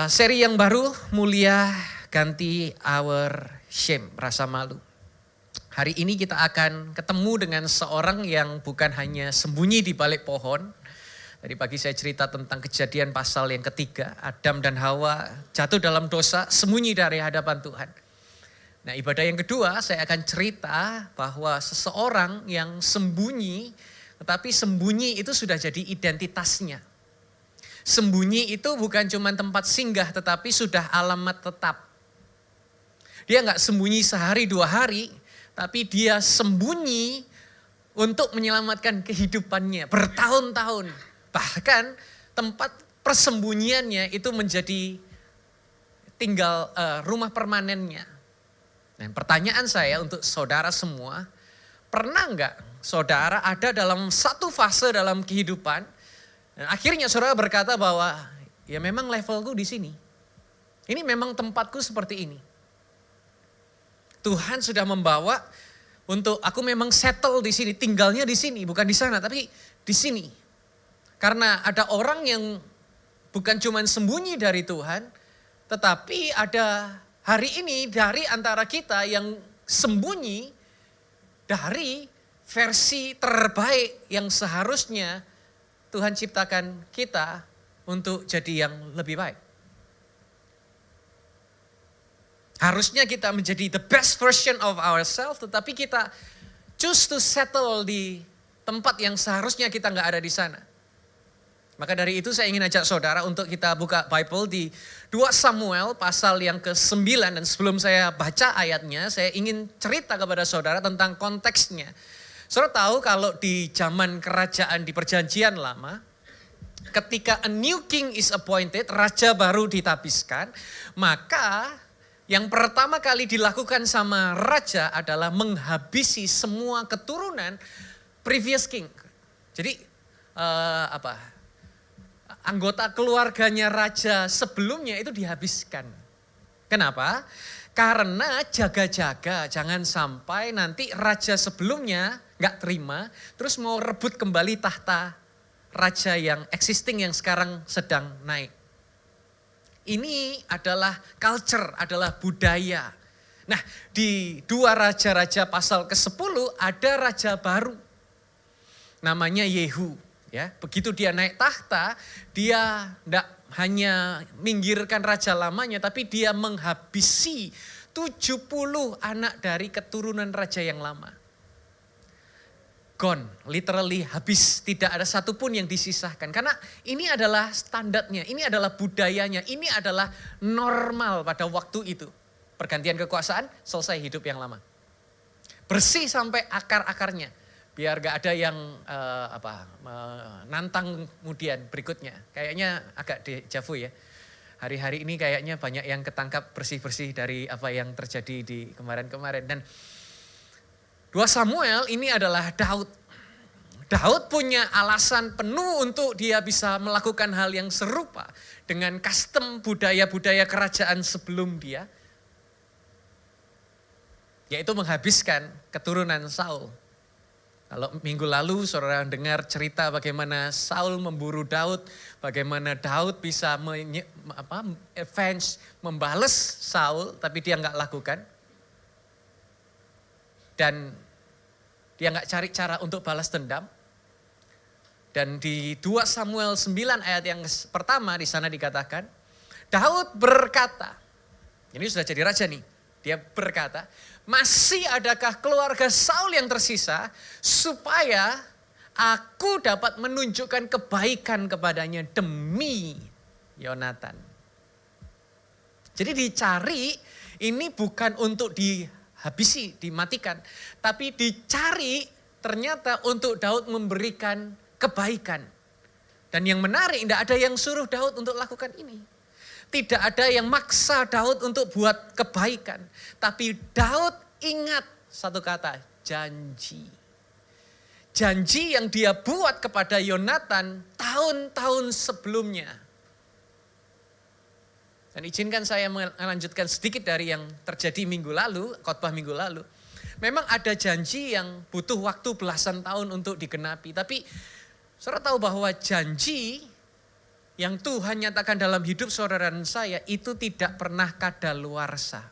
Seri yang baru, Mulia Ganti Our Shame, Rasa Malu. Hari ini kita akan ketemu dengan seorang yang bukan hanya sembunyi di balik pohon. Tadi pagi saya cerita tentang kejadian pasal yang ketiga, Adam dan Hawa jatuh dalam dosa, sembunyi dari hadapan Tuhan. Nah, ibadah yang kedua saya akan cerita bahwa seseorang yang sembunyi, tetapi sembunyi itu sudah jadi identitasnya. Sembunyi itu bukan cuma tempat singgah, tetapi sudah alamat tetap. Dia nggak sembunyi sehari dua hari, tapi dia sembunyi untuk menyelamatkan kehidupannya bertahun-tahun. Bahkan tempat persembunyiannya itu menjadi tinggal rumah permanennya. Dan pertanyaan saya untuk saudara semua, pernah nggak saudara ada dalam satu fase dalam kehidupan, dan akhirnya saudara berkata bahwa ya memang levelku di sini. Ini memang tempatku seperti ini. Tuhan sudah membawa untuk aku memang settle di sini, tinggalnya di sini, bukan di sana, tapi di sini. Karena ada orang yang bukan cuma sembunyi dari Tuhan, tetapi ada hari ini dari antara kita yang sembunyi dari versi terbaik yang seharusnya Tuhan ciptakan kita untuk jadi yang lebih baik. Harusnya kita menjadi the best version of ourselves, tetapi kita choose to settle di tempat yang seharusnya kita nggak ada di sana. Maka dari itu saya ingin ajak saudara untuk kita buka Bible di 2 Samuel pasal yang ke-9. Dan sebelum saya baca ayatnya, saya ingin cerita kepada saudara tentang konteksnya. Saudara tahu kalau di zaman kerajaan di perjanjian lama, ketika a new king is appointed, raja baru ditabiskan, maka yang pertama kali dilakukan sama raja adalah menghabisi semua keturunan previous king. Jadi anggota keluarganya raja sebelumnya itu dihabiskan. Kenapa? Karena jaga-jaga jangan sampai nanti raja sebelumnya gak terima, terus mau rebut kembali tahta raja yang existing yang sekarang sedang naik. Ini adalah culture, adalah budaya. Nah, di 2 raja-raja pasal ke-10 ada raja baru. Namanya Yehu. Ya, begitu dia naik tahta, dia tidak hanya minggirkan raja lamanya, tapi dia menghabisi 70 anak dari keturunan raja yang lama. Gone, literally habis, tidak ada satupun yang disisahkan. Karena ini adalah standarnya, ini adalah budayanya, ini adalah normal pada waktu itu. Pergantian kekuasaan, selesai hidup yang lama. Bersih sampai akar-akarnya. Biar gak ada yang nantang kemudian berikutnya. Kayaknya agak dejavu ya. Hari-hari ini kayaknya banyak yang ketangkap bersih-bersih dari apa yang terjadi di kemarin-kemarin. Dan 2 Samuel ini adalah Daud. Daud punya alasan penuh untuk dia bisa melakukan hal yang serupa dengan custom budaya-budaya kerajaan sebelum dia. Yaitu menghabiskan keturunan Saul. Kalau minggu lalu saudara dengar cerita bagaimana Saul memburu Daud, bagaimana Daud bisa avenge, membales Saul, tapi dia nggak lakukan. Dan dia nggak cari cara untuk balas dendam. Dan di 2 Samuel 9 ayat yang pertama di sana dikatakan, Daud berkata, ini sudah jadi raja nih, dia berkata, masih adakah keluarga Saul yang tersisa supaya aku dapat menunjukkan kebaikan kepadanya demi Yonatan. Jadi dicari ini bukan untuk dihabisi, dimatikan. Tapi dicari ternyata untuk Daud memberikan kebaikan. Dan yang menarik, tidak ada yang suruh Daud untuk lakukan ini. Tidak ada yang maksa Daud untuk buat kebaikan. Tapi Daud ingat satu kata, janji. Janji yang dia buat kepada Yonatan tahun-tahun sebelumnya. Dan izinkan saya melanjutkan sedikit dari yang terjadi minggu lalu, khotbah minggu lalu. Memang ada janji yang butuh waktu belasan tahun untuk digenapi. Tapi saudara tahu bahwa janji yang Tuhan nyatakan dalam hidup saudara dan saya itu tidak pernah kadaluarsa.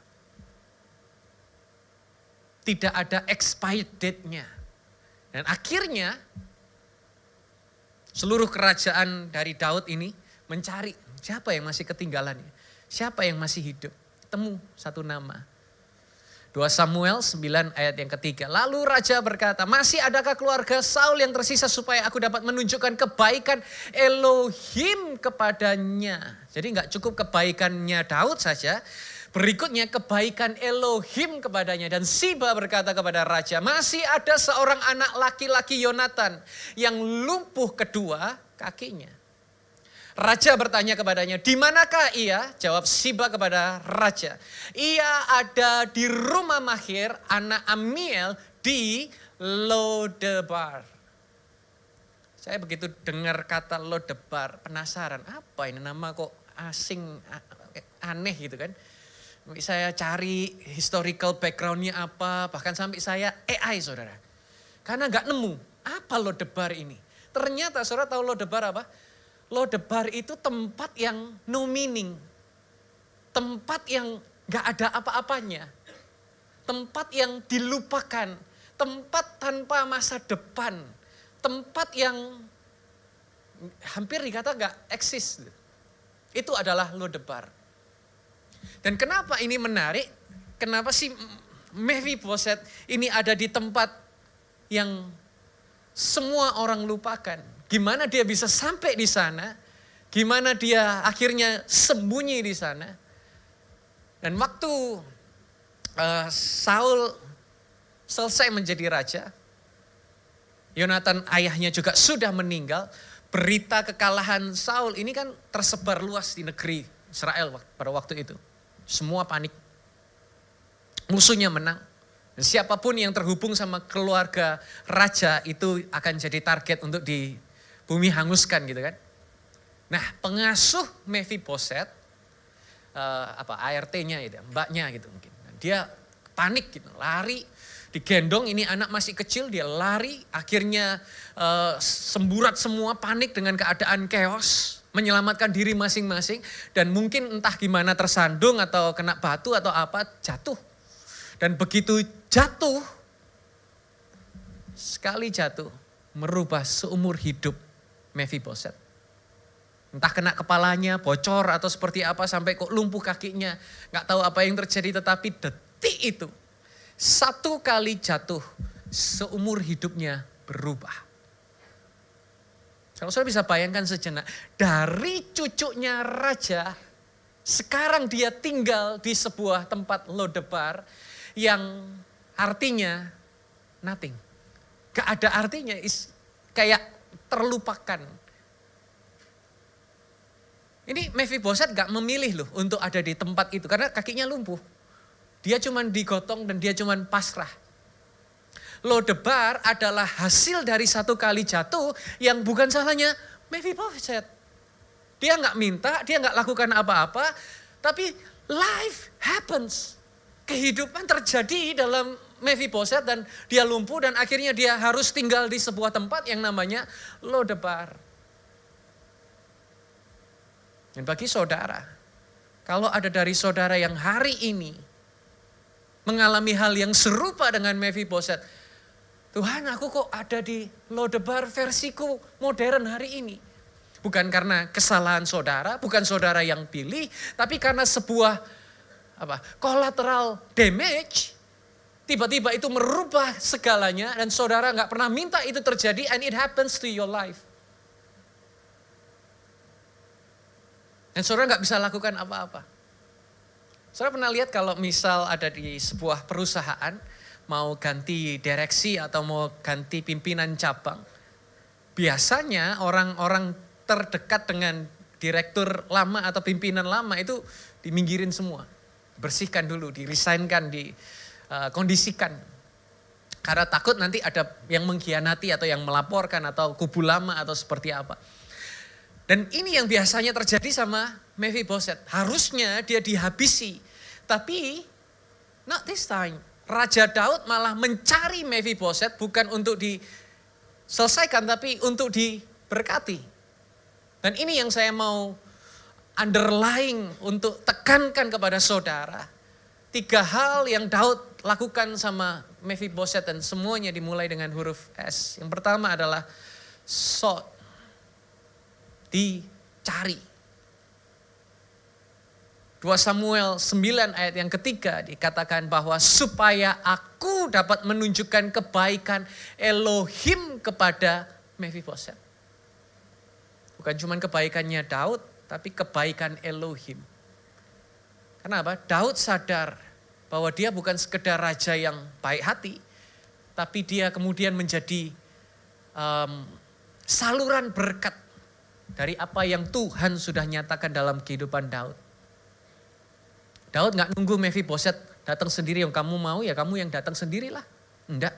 Tidak ada expired date-nya. Dan akhirnya seluruh kerajaan dari Daud ini mencari siapa yang masih ketinggalan, siapa yang masih hidup. Temu satu nama. 2 Samuel 9 ayat yang ketiga. Lalu raja berkata, masih adakah keluarga Saul yang tersisa supaya aku dapat menunjukkan kebaikan Elohim kepadanya. Jadi gak cukup kebaikannya Daud saja. Berikutnya kebaikan Elohim kepadanya. Dan Siba berkata kepada raja, masih ada seorang anak laki-laki Yonatan yang lumpuh kedua kakinya. Raja bertanya kepadanya, di manakah ia? Jawab Siba kepada raja, ia ada di rumah Mahir, anak Amiel di Lodebar. Saya begitu dengar kata Lodebar, penasaran, apa ini nama kok asing, aneh gitu kan. Saya cari historical backgroundnya apa, bahkan sampai saya AI saudara. Karena gak nemu, apa Lodebar ini. Ternyata saudara tahu Lodebar apa? Lodebar itu tempat yang no meaning. Tempat yang gak ada apa-apanya. Tempat yang dilupakan. Tempat tanpa masa depan. Tempat yang hampir dikata gak eksis. Itu adalah Lodebar. Dan kenapa ini menarik? Kenapa sih Mephiboset ini ada di tempat yang semua orang lupakan? Gimana dia bisa sampai di sana? Gimana dia akhirnya sembunyi di sana? Dan waktu Saul selesai menjadi raja, Yonatan ayahnya juga sudah meninggal. Berita kekalahan Saul ini kan tersebar luas di negeri Israel pada waktu itu. Semua panik. Musuhnya menang. Dan siapapun yang terhubung sama keluarga raja itu akan jadi target untuk di bumi hanguskan gitu kan. Nah pengasuh Mephiboset, ART-nya itu, mbaknya gitu mungkin. Dia panik gitu, lari, digendong, ini anak masih kecil, dia lari, akhirnya semburat semua, panik dengan keadaan chaos, menyelamatkan diri masing-masing, dan mungkin entah gimana tersandung atau kena batu atau apa, jatuh. Dan begitu jatuh, sekali jatuh, merubah seumur hidup Mephiboset. Entah kena kepalanya, bocor atau seperti apa sampai kok lumpuh kakinya. Gak tahu apa yang terjadi, tetapi detik itu, satu kali jatuh, seumur hidupnya berubah. Kalau saya bisa bayangkan sejenak, dari cucunya raja, sekarang dia tinggal di sebuah tempat Lodebar yang artinya nothing. Gak ada artinya, kayak terlupakan. Ini Mephiboset gak memilih loh untuk ada di tempat itu karena kakinya lumpuh. Dia cuman digotong dan dia cuman pasrah. Lodebar adalah hasil dari satu kali jatuh yang bukan salahnya Mephiboset. Dia gak minta, dia gak lakukan apa-apa, tapi life happens. Kehidupan terjadi dalam Mephiboset dan dia lumpuh dan akhirnya dia harus tinggal di sebuah tempat yang namanya Lodebar. Dan bagi saudara, kalau ada dari saudara yang hari ini mengalami hal yang serupa dengan Mephiboset, Tuhan aku kok ada di Lodebar versiku modern hari ini. Bukan karena kesalahan saudara, bukan saudara yang pilih, tapi karena sebuah collateral damage. Tiba-tiba itu merubah segalanya dan saudara gak pernah minta itu terjadi and it happens to your life. Dan saudara gak bisa lakukan apa-apa. Saudara pernah lihat kalau misal ada di sebuah perusahaan mau ganti direksi atau mau ganti pimpinan cabang. Biasanya orang-orang terdekat dengan direktur lama atau pimpinan lama itu diminggirin semua. Bersihkan dulu, dirisainkan, kondisikan. Karena takut nanti ada yang mengkhianati atau yang melaporkan atau kubu lama atau seperti apa. Dan ini yang biasanya terjadi sama Mephiboset. Harusnya dia dihabisi. Tapi not this time. Raja Daud malah mencari Mephiboset bukan untuk diselesaikan tapi untuk diberkati. Dan ini yang saya mau underlying untuk tekankan kepada saudara. 3 hal yang Daud lakukan sama Mephiboset dan semuanya dimulai dengan huruf S. Yang pertama adalah sought, dicari. 2 Samuel 9 ayat yang ketiga dikatakan bahwa supaya aku dapat menunjukkan kebaikan Elohim kepada Mephiboset. Bukan cuma kebaikannya Daud, tapi kebaikan Elohim. Kenapa? Daud sadar bahwa dia bukan sekedar raja yang baik hati, tapi dia kemudian menjadi saluran berkat dari apa yang Tuhan sudah nyatakan dalam kehidupan Daud. Daud gak nunggu Mephiboset datang sendiri, yang kamu mau ya kamu yang datang sendirilah. Enggak.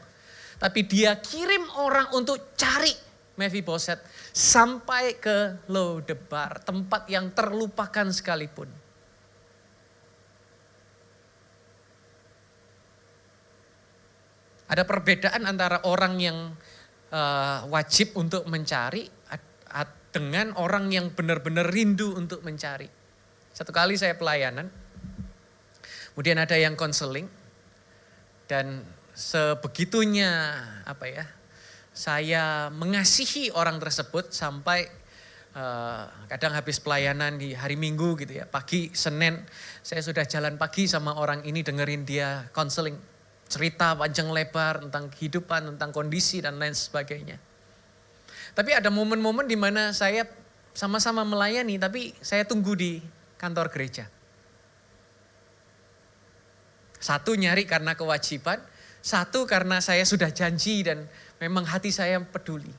Tapi dia kirim orang untuk cari Mephiboset sampai ke Lodebar, tempat yang terlupakan sekalipun. Ada perbedaan antara orang yang wajib untuk mencari dengan orang yang benar-benar rindu untuk mencari. Satu kali saya pelayanan, kemudian ada yang konseling, dan sebegitunya saya mengasihi orang tersebut sampai kadang habis pelayanan di hari Minggu gitu ya, pagi Senin saya sudah jalan pagi sama orang ini dengerin dia konseling. Cerita panjang lebar tentang kehidupan, tentang kondisi dan lain sebagainya. Tapi ada momen-momen di mana saya sama-sama melayani, tapi saya tunggu di kantor gereja. Satu nyari karena kewajiban, satu karena saya sudah janji dan memang hati saya peduli.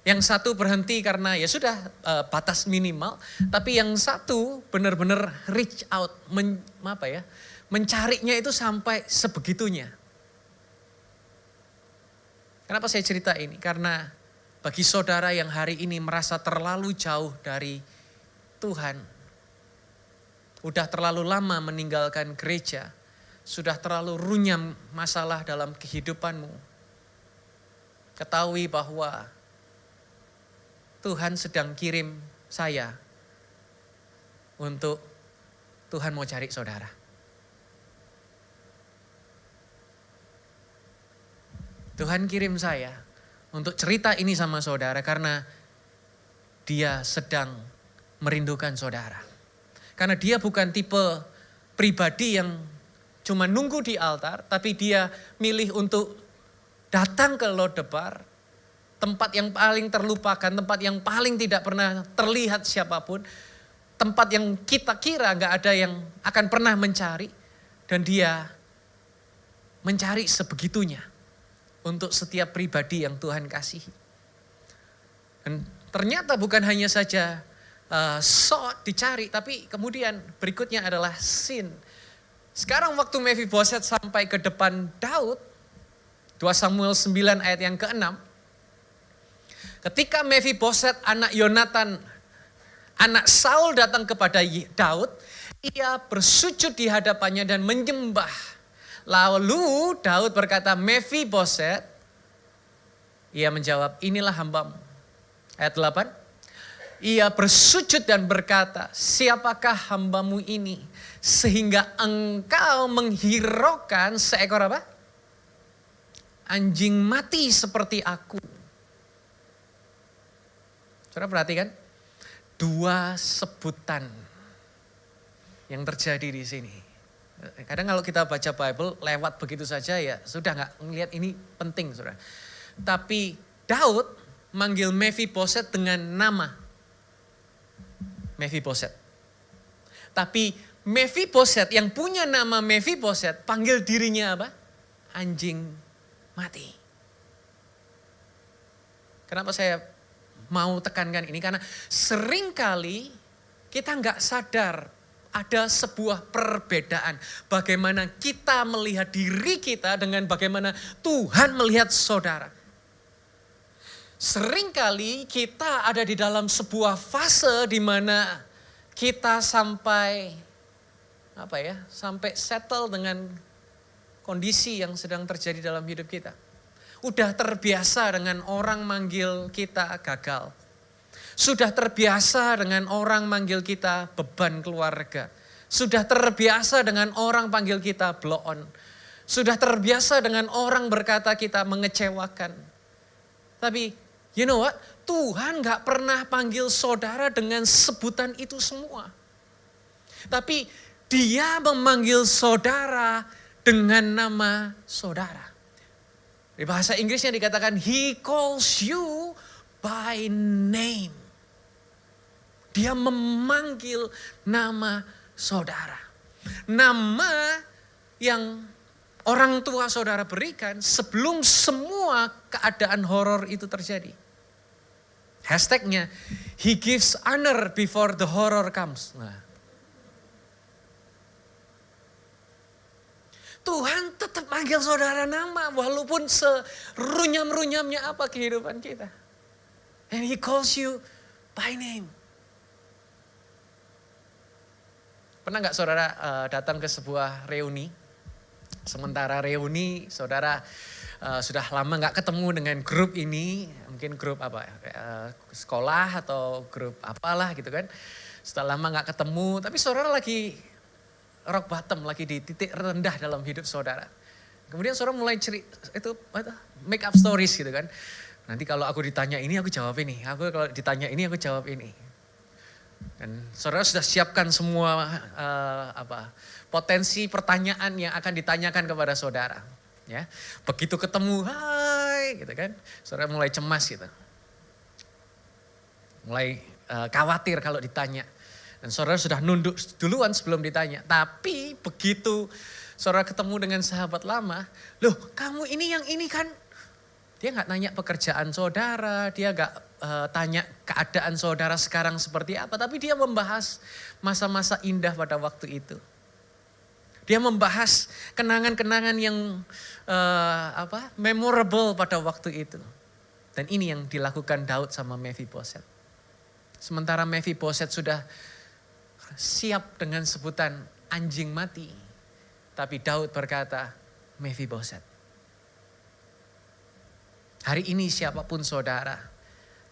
Yang satu berhenti karena ya sudah batas minimal, tapi yang satu benar-benar reach out, mencarinya itu sampai sebegitunya. Kenapa saya cerita ini? Karena bagi saudara yang hari ini merasa terlalu jauh dari Tuhan, udah terlalu lama meninggalkan gereja, sudah terlalu runyam masalah dalam kehidupanmu, ketahui bahwa Tuhan sedang kirim saya untuk Tuhan mau cari saudara. Tuhan kirim saya untuk cerita ini sama saudara karena dia sedang merindukan saudara. Karena dia bukan tipe pribadi yang cuma nunggu di altar, tapi dia milih untuk datang ke Lodebar, tempat yang paling terlupakan, tempat yang paling tidak pernah terlihat siapapun, tempat yang kita kira gak ada yang akan pernah mencari, dan dia mencari sebegitunya untuk setiap pribadi yang Tuhan kasihi. Dan ternyata bukan hanya saja sought, dicari, tapi kemudian berikutnya adalah sin. Sekarang waktu Mephiboset sampai ke depan Daud, 2 Samuel 9 ayat yang ke-6, ketika Mephiboset anak Yonatan, anak Saul datang kepada Daud, ia bersujud di hadapannya dan menyembah. Lalu Daud berkata, Mephiboset, ia menjawab, inilah hambamu. Ayat 8, ia bersujud dan berkata, siapakah hambamu ini sehingga engkau menghiraukan seekor apa? Anjing mati seperti aku. Saudara perhatikan, 2 sebutan yang terjadi di sini. Kadang kalau kita baca Bible lewat begitu saja ya sudah gak ngelihat ini penting saudara. Tapi Daud manggil Mephiboset dengan nama Mephiboset. Tapi Mephiboset yang punya nama Mephiboset panggil dirinya apa? Anjing mati. Kenapa saya mau tekankan ini? Karena seringkali kita gak sadar ada sebuah perbedaan. Bagaimana kita melihat diri kita dengan bagaimana Tuhan melihat saudara. Seringkali kita ada di dalam sebuah fase di mana kita sampai settle dengan kondisi yang sedang terjadi dalam hidup kita. Udah terbiasa dengan orang manggil kita gagal. Sudah terbiasa dengan orang manggil kita beban keluarga. Sudah terbiasa dengan orang panggil kita blow on. Sudah terbiasa dengan orang berkata kita mengecewakan. Tapi you know what? Tuhan gak pernah panggil saudara dengan sebutan itu semua. Tapi dia memanggil saudara dengan nama saudara. Di bahasa Inggrisnya dikatakan, He calls you by name. Dia memanggil nama saudara. Nama yang orang tua saudara berikan sebelum semua keadaan horor itu terjadi. Hashtagnya, He gives honor before the horror comes. Nah. Tuhan tetap manggil saudara nama walaupun serunyam-runyamnya apa kehidupan kita. And He calls you by name. Pernah gak saudara datang ke sebuah reuni? Sementara reuni saudara sudah lama gak ketemu dengan grup ini. Mungkin grup apa sekolah atau grup apalah gitu kan. Sudah lama gak ketemu tapi saudara lagi rock bottom, lagi di titik rendah dalam hidup saudara. Kemudian saudara mulai make up stories gitu kan. Nanti kalau aku ditanya ini aku jawab ini, aku kalau ditanya ini aku jawab ini. Dan saudara sudah siapkan semua potensi pertanyaan yang akan ditanyakan kepada saudara. Ya, begitu ketemu, hai gitu kan, saudara mulai cemas gitu. Mulai khawatir kalau ditanya. Dan saudara sudah nunduk duluan sebelum ditanya. Tapi begitu saudara ketemu dengan sahabat lama, loh kamu ini yang ini kan. Dia gak nanya pekerjaan saudara, dia gak tanya keadaan saudara sekarang seperti apa. Tapi dia membahas masa-masa indah pada waktu itu. Dia membahas kenangan-kenangan yang memorable pada waktu itu. Dan ini yang dilakukan Daud sama Mephiboset. Sementara Mephiboset sudah siap dengan sebutan anjing mati. Tapi Daud berkata, Mephiboset. Hari ini siapapun saudara,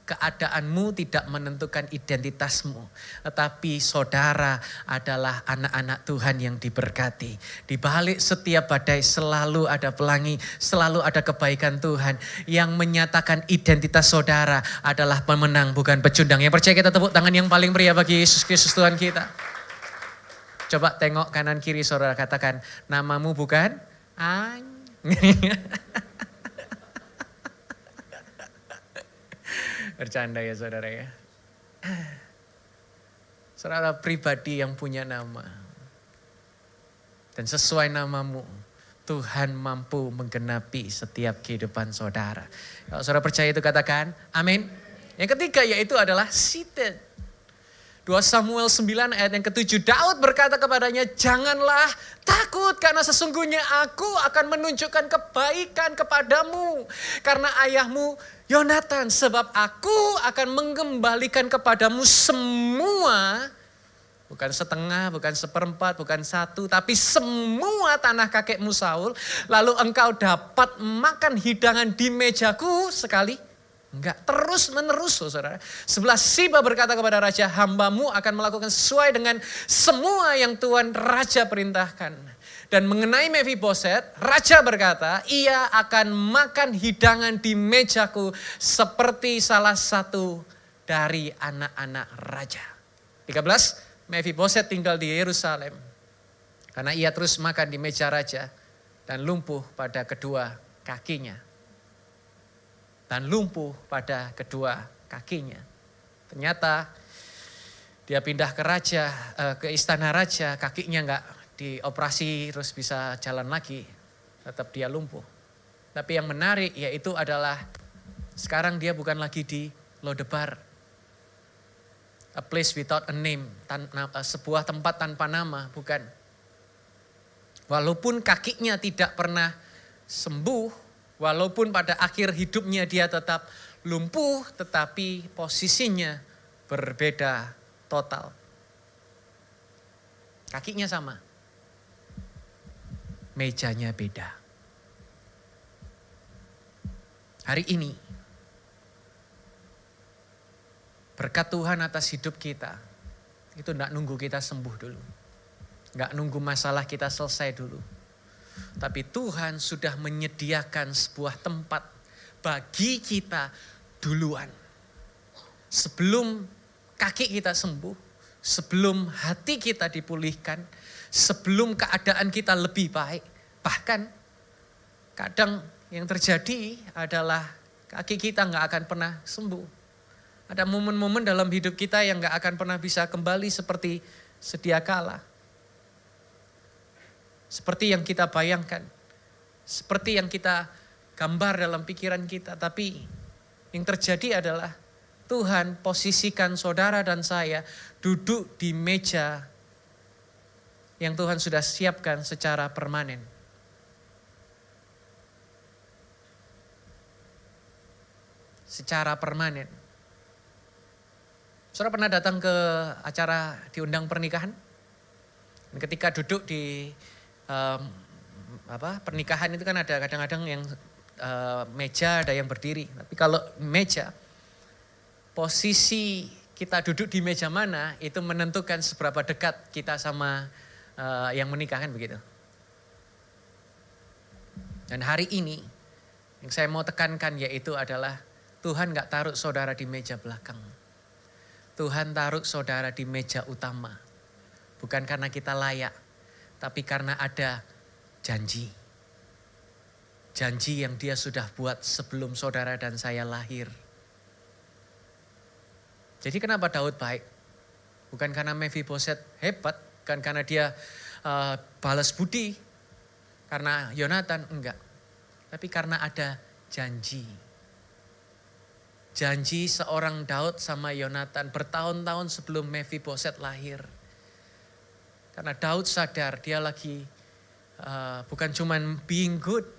keadaanmu tidak menentukan identitasmu. Tetapi saudara adalah anak-anak Tuhan yang diberkati. Di balik setiap badai selalu ada pelangi, selalu ada kebaikan Tuhan. Yang menyatakan identitas saudara adalah pemenang bukan pecundang. Yang percaya kita tepuk tangan yang paling meriah bagi Yesus Kristus Tuhan kita. Coba tengok kanan kiri saudara, katakan namamu bukan Bercanda ya saudara ya. Saudara pribadi yang punya nama. Dan sesuai namamu, Tuhan mampu menggenapi setiap kehidupan saudara. Kalau saudara percaya itu katakan, amin. Yang ketiga yaitu adalah seated. 2 Samuel 9 ayat yang ke-7, Daud berkata kepadanya, janganlah takut karena sesungguhnya aku akan menunjukkan kebaikan kepadamu. Karena ayahmu Yonatan, sebab aku akan mengembalikan kepadamu semua, bukan setengah, bukan seperempat, bukan satu, tapi semua tanah kakekmu Saul. Lalu engkau dapat makan hidangan di mejaku sekali. Enggak, terus menerus saudara. 11 Siba berkata kepada raja, hambamu akan melakukan sesuai dengan semua yang Tuhan raja perintahkan. Dan mengenai Mephiboset, raja berkata, ia akan makan hidangan di mejaku seperti salah satu dari anak-anak raja. 13, Mephiboset tinggal di Yerusalem. Karena ia terus makan di meja raja dan lumpuh pada kedua kakinya. Dan lumpuh pada kedua kakinya. Ternyata dia pindah ke istana raja, kakinya enggak dioperasi terus bisa jalan lagi. Tetap dia lumpuh. Tapi yang menarik yaitu adalah sekarang dia bukan lagi di Lodebar. A place without a name, sebuah tempat tanpa nama, bukan. Walaupun kakinya tidak pernah sembuh, walaupun pada akhir hidupnya dia tetap lumpuh, tetapi posisinya berbeda total. Kakinya sama, mejanya beda. Hari ini, Berkat Tuhan atas hidup kita, itu enggak nunggu kita sembuh dulu. Enggak nunggu masalah kita selesai dulu. Tapi Tuhan sudah menyediakan sebuah tempat bagi kita duluan. Sebelum kaki kita sembuh, sebelum hati kita dipulihkan, sebelum keadaan kita lebih baik. Bahkan kadang yang terjadi adalah kaki kita nggak akan pernah sembuh. Ada momen-momen dalam hidup kita yang nggak akan pernah bisa kembali seperti sedia kala. Seperti yang kita bayangkan. Seperti yang kita gambar dalam pikiran kita. Tapi yang terjadi adalah Tuhan posisikan saudara dan saya duduk di meja yang Tuhan sudah siapkan secara permanen. Secara permanen. Saudara pernah datang ke acara diundang pernikahan? Dan ketika duduk di pernikahan itu kan ada kadang-kadang yang meja, ada yang berdiri. Tapi kalau meja, posisi kita duduk di meja mana itu menentukan seberapa dekat kita sama yang menikah, kan begitu. Dan hari ini yang saya mau tekankan yaitu adalah Tuhan gak taruh saudara di meja belakang. Tuhan taruh saudara di meja utama. Bukan karena kita layak, tapi karena ada janji. Janji yang Dia sudah buat sebelum saudara dan saya lahir. Jadi kenapa Daud baik? Bukan karena Mephiboset hebat, bukan karena dia balas budi, karena Yonatan, enggak. Tapi karena ada janji. Janji seorang Daud sama Yonatan bertahun-tahun sebelum Mephiboset lahir. Karena Daud sadar dia lagi bukan cuman being good,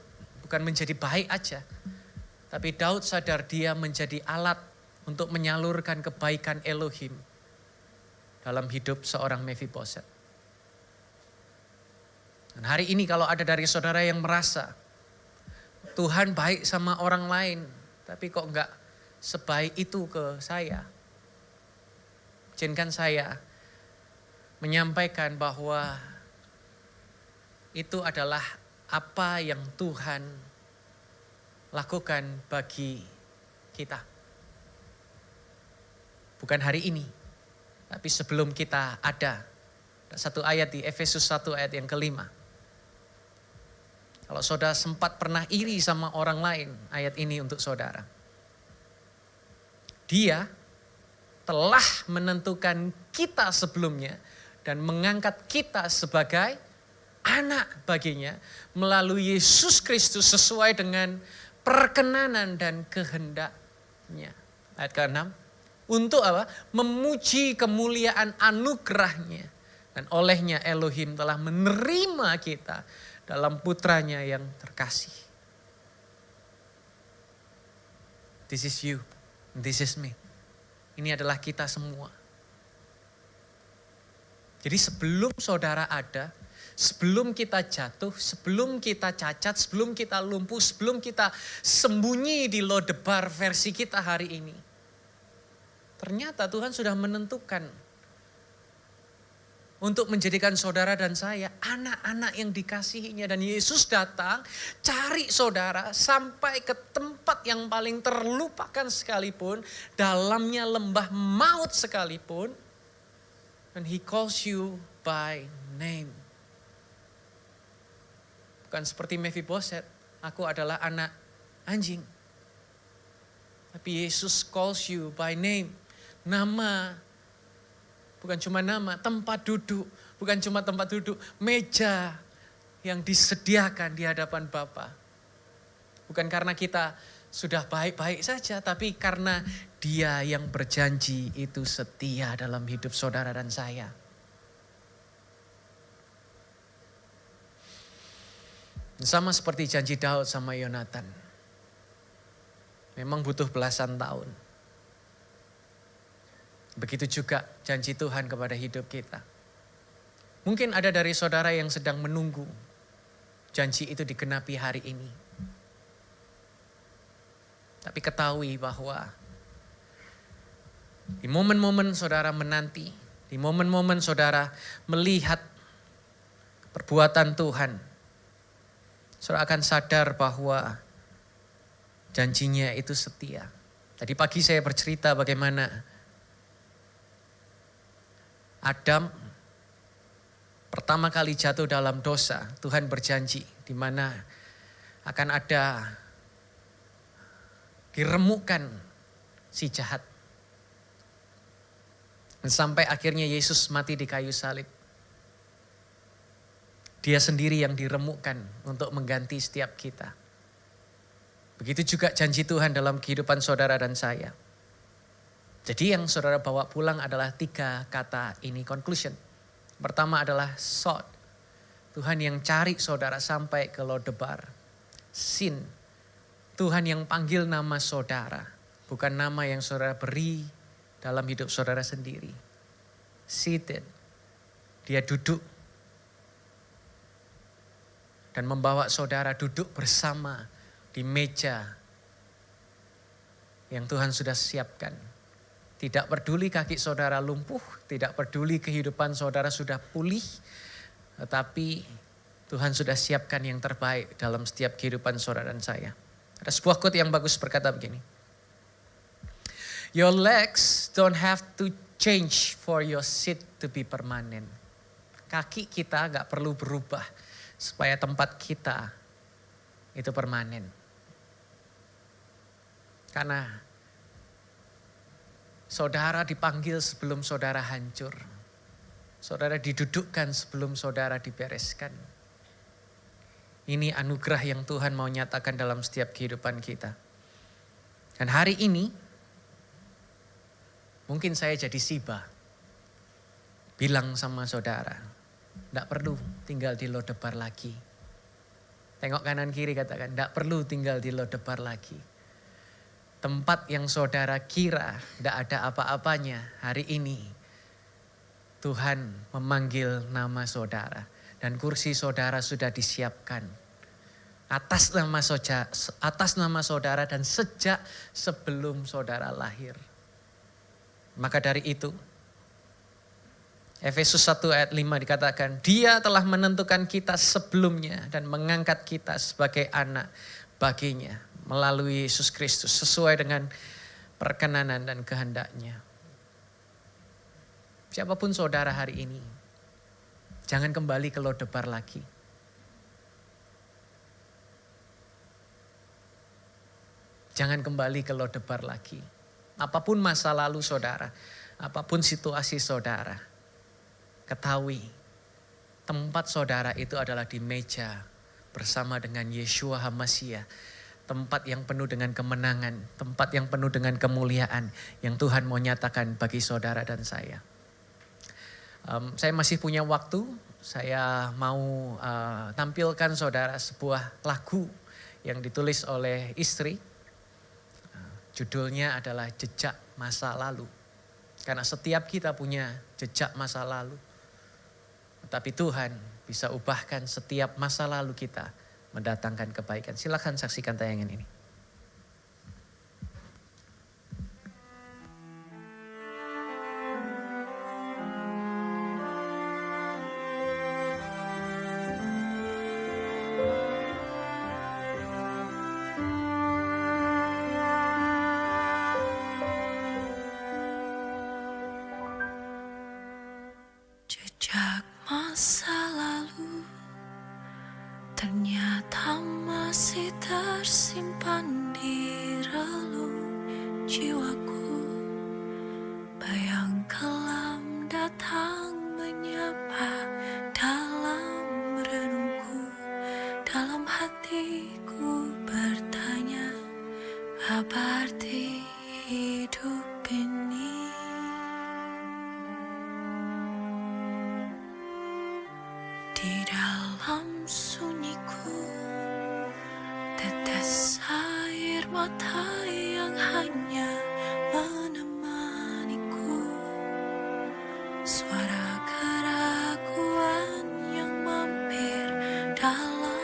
bukan menjadi baik aja. Tapi Daud sadar dia menjadi alat untuk menyalurkan kebaikan Elohim dalam hidup seorang Mephiboset. Dan hari ini kalau ada dari saudara yang merasa Tuhan baik sama orang lain, tapi kok enggak sebaik itu ke saya. Izinkan saya menyampaikan bahwa itu adalah apa yang Tuhan lakukan bagi kita. Bukan hari ini, tapi sebelum kita ada. Satu ayat di Efesus 1 ayat yang kelima. Kalau saudara sempat pernah iri sama orang lain, ayat ini untuk saudara. Dia telah menentukan kita sebelumnya dan mengangkat kita sebagai anak baginya melalui Yesus Kristus sesuai dengan perkenanan dan kehendaknya. Ayat ke-6. Untuk apa? Memuji kemuliaan anugerahnya. Dan olehnya Elohim telah menerima kita dalam putranya yang terkasih. This is you. This is me. Ini adalah kita semua. Jadi sebelum saudara ada, sebelum kita jatuh, sebelum kita cacat, sebelum kita lumpuh, sebelum kita sembunyi di lodebar versi kita hari ini. Ternyata Tuhan sudah menentukan untuk menjadikan saudara dan saya anak-anak yang dikasihinya. Dan Yesus datang cari saudara sampai ke tempat yang paling terlupakan sekalipun. Dalamnya lembah maut sekalipun. And He calls you by name. Bukan seperti Mephiboset, aku adalah anak anjing. Tapi Yesus calls you by name. Nama. Bukan cuma nama, tempat duduk. Bukan cuma tempat duduk, meja yang disediakan di hadapan Bapa. Bukan karena kita sudah baik-baik saja, tapi karena Dia yang berjanji itu setia dalam hidup saudara dan saya. Sama seperti janji Daud sama Yonatan. Memang butuh belasan tahun. Begitu juga janji Tuhan kepada hidup kita. Mungkin ada dari saudara yang sedang menunggu janji itu digenapi hari ini. Tapi ketahui bahwa Di momen-momen saudara menanti, di momen-momen saudara melihat perbuatan Tuhan, saudara akan sadar bahwa janjinya itu setia. Tadi pagi saya bercerita bagaimana Adam pertama kali jatuh dalam dosa. Tuhan berjanji di mana akan ada diremukkan si jahat. Dan sampai akhirnya Yesus mati di kayu salib. Dia sendiri yang diremukkan untuk mengganti setiap kita. Begitu juga janji Tuhan dalam kehidupan saudara dan saya. Jadi yang saudara bawa pulang adalah 3 kata ini, conclusion. Pertama adalah sought. Tuhan yang cari saudara sampai ke Lodebar. Sin. Tuhan yang panggil nama saudara. Bukan nama yang saudara beri dalam hidup saudara sendiri. Seated. Dia duduk. Dan membawa saudara duduk bersama di meja yang Tuhan sudah siapkan. Tidak peduli kaki saudara lumpuh, tidak peduli kehidupan saudara sudah pulih, tetapi Tuhan sudah siapkan yang terbaik dalam setiap kehidupan saudara dan saya. Ada sebuah quote yang bagus berkata begini. Your legs don't have to change for your seat to be permanent. Kaki kita gak perlu berubah supaya tempat kita itu permanen. Karena saudara dipanggil sebelum saudara hancur. Saudara didudukkan sebelum saudara dibereskan. Ini anugerah yang Tuhan mau nyatakan dalam setiap kehidupan kita. Dan hari ini, mungkin saya jadi Siba. Bilang sama saudara, tidak perlu tinggal di Lodebar lagi. Tengok kanan kiri katakan, tidak perlu tinggal di Lodebar lagi. Tempat yang saudara kira tidak ada apa-apanya, hari ini Tuhan memanggil nama saudara. Dan kursi saudara sudah disiapkan. Atas nama saudara dan sejak sebelum saudara lahir. Maka dari itu, Efesus 1 ayat 5 dikatakan, Dia telah menentukan kita sebelumnya dan mengangkat kita sebagai anak baginya melalui Yesus Kristus sesuai dengan perkenanan dan kehendaknya. Siapapun saudara hari ini, jangan kembali ke Lodebar lagi. Jangan kembali ke Lodebar lagi. Apapun masa lalu saudara, apapun situasi saudara, ketahui tempat saudara itu adalah di meja bersama dengan Yeshua HaMashiach. Tempat yang penuh dengan kemenangan, tempat yang penuh dengan kemuliaan yang Tuhan mau nyatakan bagi saudara dan saya. Saya masih punya waktu, saya mau tampilkan saudara sebuah lagu yang ditulis oleh istri. Judulnya adalah Jejak Masa Lalu. Karena setiap kita punya jejak masa lalu. Tetapi Tuhan bisa ubahkan setiap masa lalu kita mendatangkan kebaikan. Silakan saksikan tayangan ini. Jejak masa lalu ternyata masih tersimpan di relung jiwaku. Bayang kelam datang menyapa dalam renungku. Dalam hatiku bertanya, apa arti hidup ini? Di dalam sunyiku, tetes air mata yang hanya menemaniku. Suara keraguan yang mampir dalam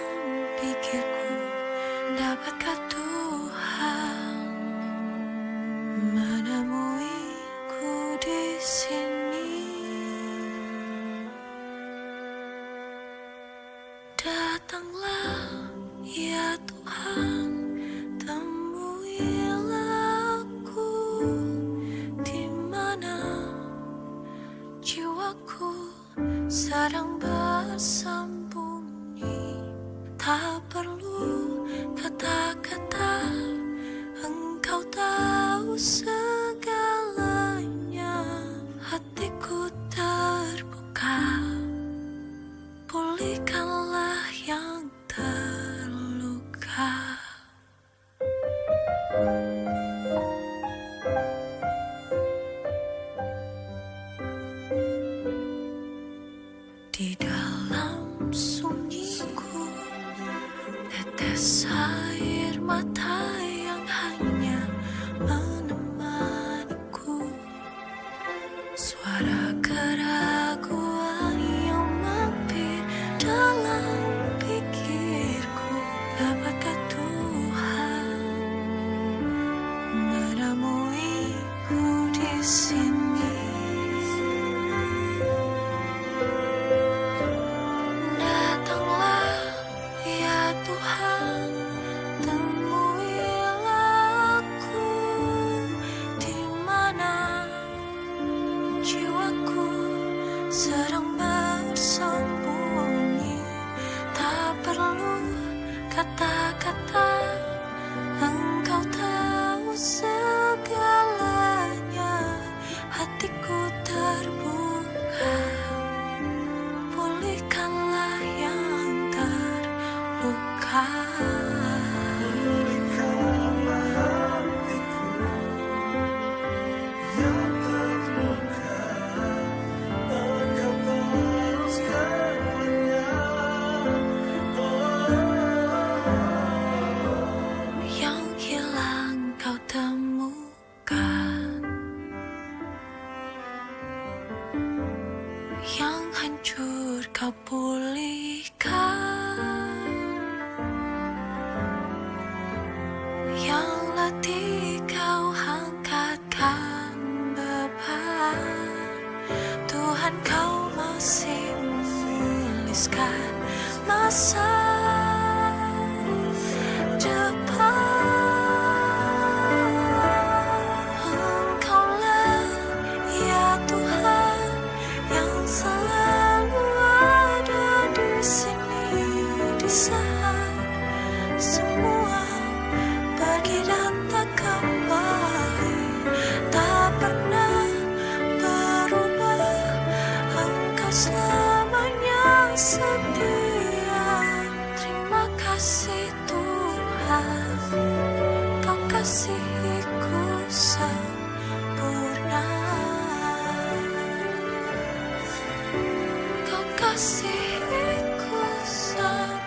pikirku. Dapatkah Tuhan menemuiku? Datanglah ya Tuhan, temuilah aku di mana jiwaku sedang bersembunyi. Tak perlu kata-kata, Engkau tahu segalanya. Hatiku terbuka, pulihkanlah yang terluka. Di dalam sunyiku, tetes air mata yang hanya menemaniku. Suara keraguan yang mampir dalam pikirku. Dapatkah Tuhan menemuiku di sini? Datanglah ya Tuhan, temuilah aku di mana jiwaku sedang bersembunyi. Tak perlu kata-kata, Engkau tahu segalanya. Hatiku terbuka, pulihkanlah yang terluka. Yang hilang kau temukan, yang hancur kau pulihkan, yang letih kau angkatkan beban. Tuhan, kau masih menuliskan masa depan. Engkaulah ya Tuhan yang selalu ada di sini di saat semua pergi dan tak kembali. Tak pernah berubah, Engkau selamanya setia. Terima kasih Tuhan, Kau kasihiku sempurna. Kau kasihiku sempurna.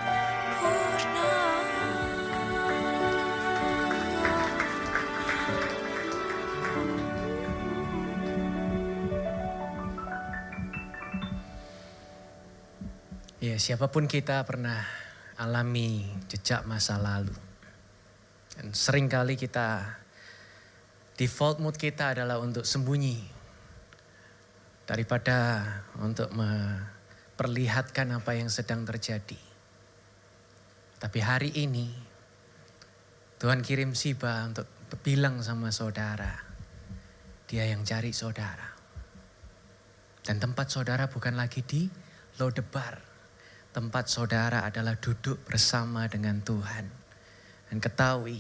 Ya, siapapun kita pernah alami jejak masa lalu. Dan seringkali kita, default mood kita adalah untuk sembunyi. Daripada untuk memperlihatkan apa yang sedang terjadi. Tapi hari ini, Tuhan kirim Siba untuk bilang sama saudara. Dia yang cari saudara. Dan tempat saudara bukan lagi di Lodebar. Tempat saudara adalah duduk bersama dengan Tuhan. Dan ketahui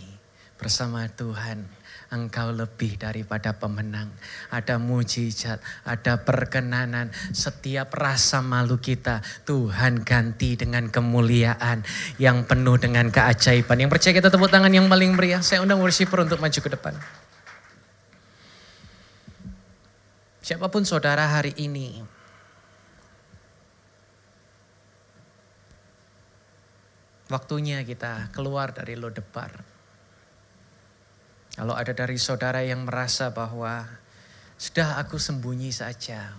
bersama Tuhan engkau lebih daripada pemenang. Ada mujizat, ada perkenanan. Setiap rasa malu kita Tuhan ganti dengan kemuliaan yang penuh dengan keajaiban. Yang percaya kita tepuk tangan yang paling meriah. Saya undang worshiper untuk maju ke depan. Siapapun saudara hari ini, waktunya kita keluar dari Lodebar. Kalau ada dari saudara yang merasa bahwa sudah aku sembunyi saja.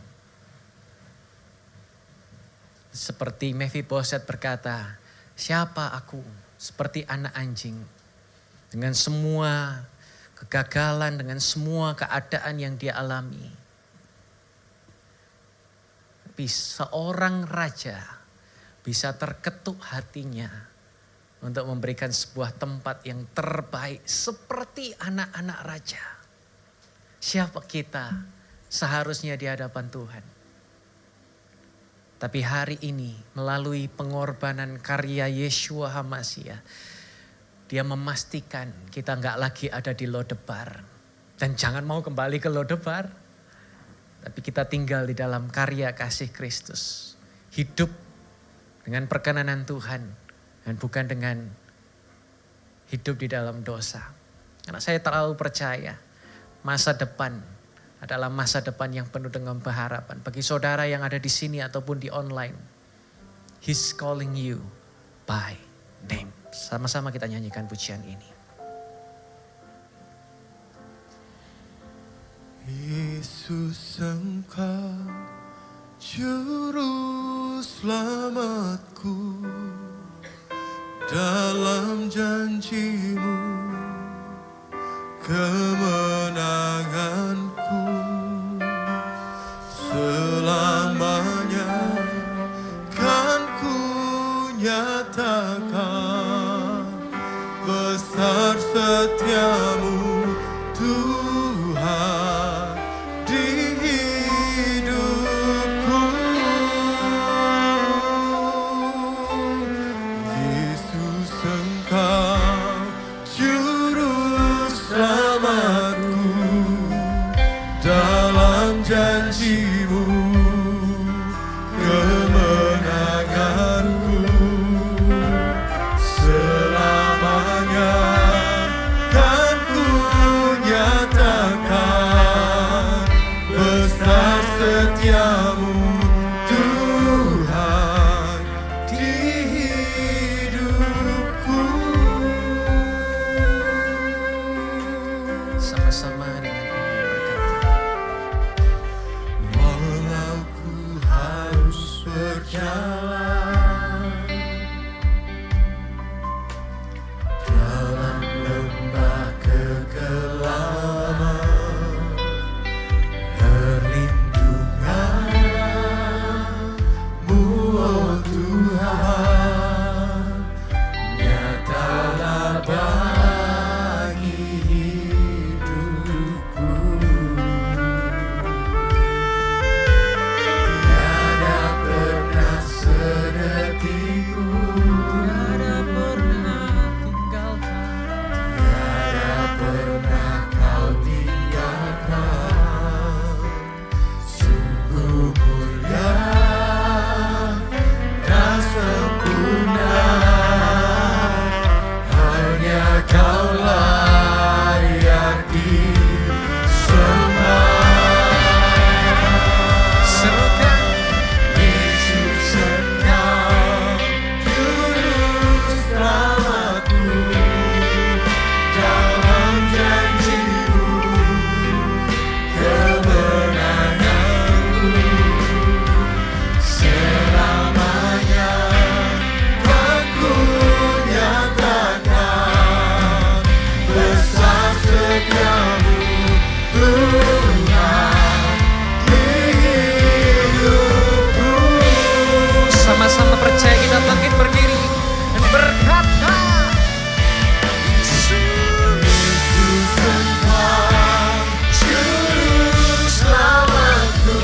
Seperti Mephiboset berkata, siapa aku? Seperti anak anjing. Dengan semua kegagalan, dengan semua keadaan yang dia alami. Tapi seorang raja bisa terketuk hatinya untuk memberikan sebuah tempat yang terbaik seperti anak-anak raja. Siapa kita seharusnya di hadapan Tuhan? Tapi hari ini melalui pengorbanan karya Yeshua HaMashiach, dia memastikan kita nggak lagi ada di Lodebar. Dan jangan mau kembali ke Lodebar. Tapi kita tinggal di dalam karya kasih Kristus. Hidup dengan perkenanan Tuhan. Dan bukan dengan hidup di dalam dosa. Karena saya terlalu percaya masa depan adalah masa depan yang penuh dengan pengharapan. Bagi saudara yang ada di sini ataupun di online. He's calling you by name. Sama-sama kita nyanyikan pujian ini. Yesus, Engkau juru selamatku, dalam janji-Mu kemenanganku, selamanya kan ku nyatakan besar setiamu Tuhan di hidupku. Yesus, Engkau juru selamatku, dalam janji-Mu kemenanganku, selamanya kan ku nyatakan besar setiamu Tuhan di hidupku. Sama-sama dengan ini berkata. Walau ku harus berjalan dalam lembah kegelapan, perlindungan-Mu, oh Tuhan, nyatalah bagi hidupku. Tiada pernah sedetikku, Tiada pernah tinggalkan. tiada pernah Kau tinggalkan. Sungguh mulia dan sempurna, hanya Kau layak disembah. Serukan Yesus, Engkau juru selamatku, dalam janji-Mu kemenanganku, selamanya kan ku nyatakan besar setiamu Tuhan di hidupku. sama-sama percaya kita bangkit berdiri dan berkata. Yesus, Engkau juru selamatku,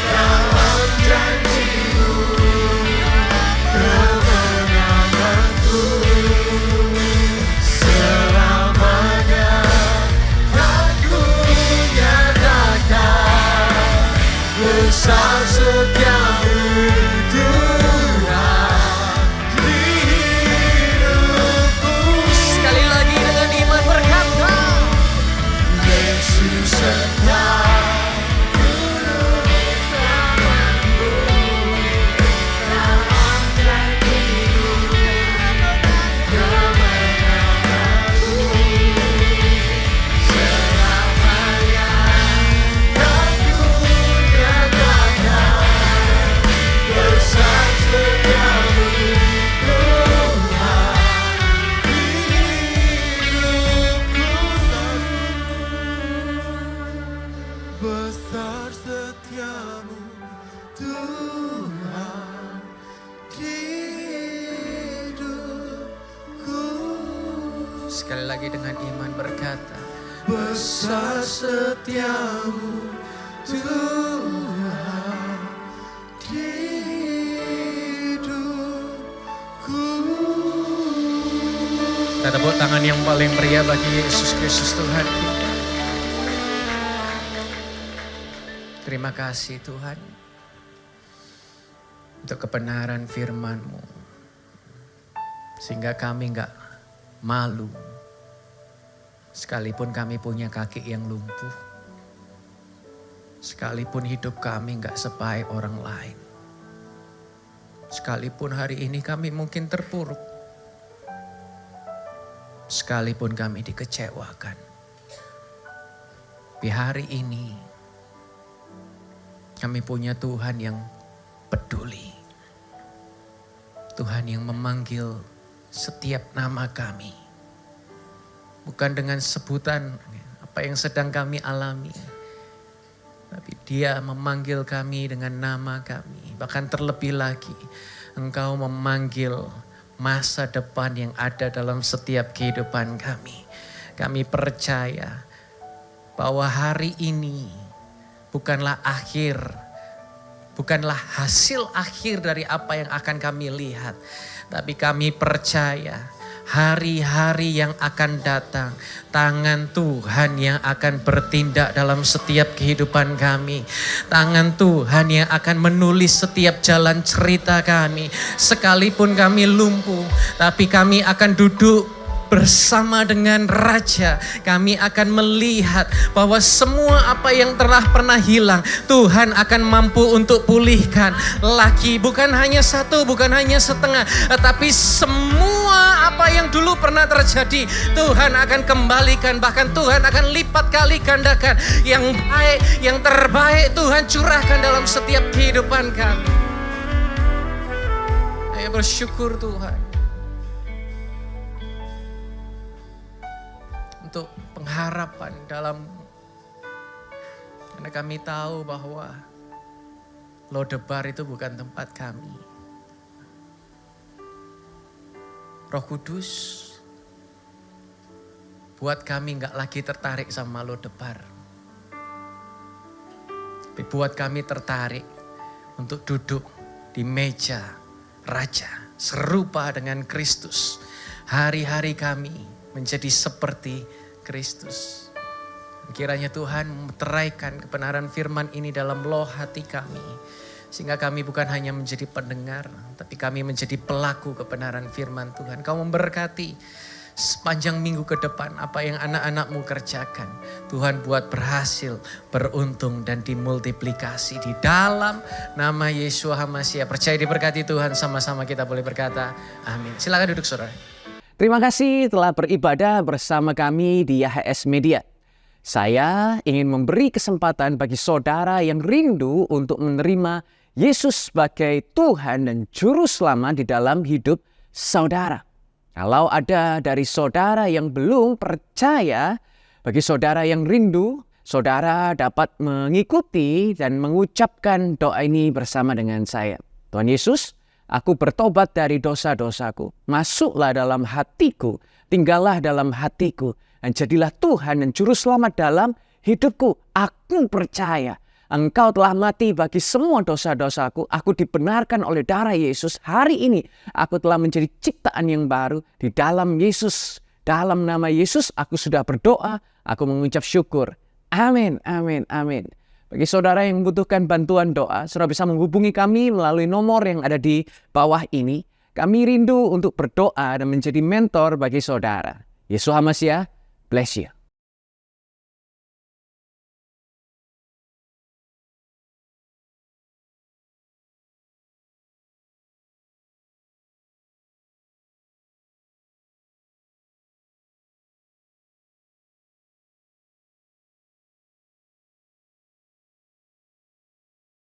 dalam janji-Mu kemenanganku, selamanya kan ku nyatakan besar setiamu Tuhan di hidupku. Sekali lagi dengan iman berkata. Yesus, Engkau juru selamatku, dalam janji-Mu kemenanganku, selamanya kan ku nyatakan besar setiamu Tuhan di hidupku. Besar setiamu Tuhan Sekali lagi dengan iman berkata, besar setiamu Tuhan di hidupku. kita tepuk tangan yang paling meriah bagi Yesus Kristus Tuhan kita. Terima kasih Tuhan untuk kebenaran firman-Mu. Sehingga kami enggak malu. Sekalipun kami punya kaki yang lumpuh. Sekalipun hidup kami enggak sebaik orang lain. Sekalipun hari ini kami mungkin terpuruk. Sekalipun kami dikecewakan. Di hari ini kami punya Tuhan yang peduli. Tuhan yang memanggil setiap nama kami. Bukan dengan sebutan apa yang sedang kami alami. Tapi Dia memanggil kami dengan nama kami. Bahkan terlebih lagi, Engkau memanggil masa depan yang ada dalam setiap kehidupan kami. Kami percaya bahwa hari ini bukanlah akhir, bukanlah hasil akhir dari apa yang akan kami lihat. Tapi kami percaya hari-hari yang akan datang, tangan Tuhan yang akan bertindak dalam setiap kehidupan kami. Tangan Tuhan yang akan menulis setiap jalan cerita kami. Sekalipun kami lumpuh, tapi kami akan duduk bersama dengan Raja. Kami akan melihat bahwa semua apa yang telah pernah hilang, Tuhan akan mampu untuk pulihkan lagi. Bukan hanya satu, bukan hanya setengah, tetapi semua apa yang dulu pernah terjadi, Tuhan akan kembalikan. Bahkan Tuhan akan lipat kali gandakan. Yang baik, yang terbaik Tuhan curahkan dalam setiap kehidupan kami. Ayo bersyukur Tuhan untuk pengharapan dalam, karena kami tahu bahwa Lodebar itu bukan tempat kami. Roh Kudus buat kami gak lagi tertarik sama Lodebar. Tapi buat kami tertarik untuk duduk di meja Raja serupa dengan Kristus. Hari-hari kami menjadi seperti Kristus. Kiranya Tuhan meteraikan kebenaran firman ini dalam loh hati kami. Sehingga kami bukan hanya menjadi pendengar, tapi kami menjadi pelaku kebenaran firman Tuhan. Kau memberkati sepanjang minggu ke depan apa yang anak-anakmu kerjakan. Tuhan buat berhasil, beruntung dan dimultiplikasi di dalam nama Yeshua HaMashiach. Percaya diberkati Tuhan, sama-sama kita boleh berkata amin. Silakan duduk saudara. Terima kasih telah beribadah bersama kami di YHS Media. Saya ingin memberi kesempatan bagi saudara yang rindu untuk menerima Yesus sebagai Tuhan dan Juru Selamat di dalam hidup saudara. Kalau ada dari saudara yang belum percaya, bagi saudara yang rindu, saudara dapat mengikuti dan mengucapkan doa ini bersama dengan saya. Tuhan Yesus, aku bertobat dari dosa-dosaku. Masuklah dalam hatiku, tinggallah dalam hatiku, dan jadilah Tuhan dan Juru Selamat dalam hidupku. Aku percaya Engkau telah mati bagi semua dosa-dosaku. Aku dibenarkan oleh darah Yesus. Hari ini aku telah menjadi ciptaan yang baru di dalam Yesus. Dalam nama Yesus aku sudah berdoa, aku mengucap syukur. Amin, amin, amin. Bagi saudara yang membutuhkan bantuan doa, saudara bisa menghubungi kami melalui nomor yang ada di bawah ini. Kami rindu untuk berdoa dan menjadi mentor bagi saudara. Yeshua HaMashiach, bless you.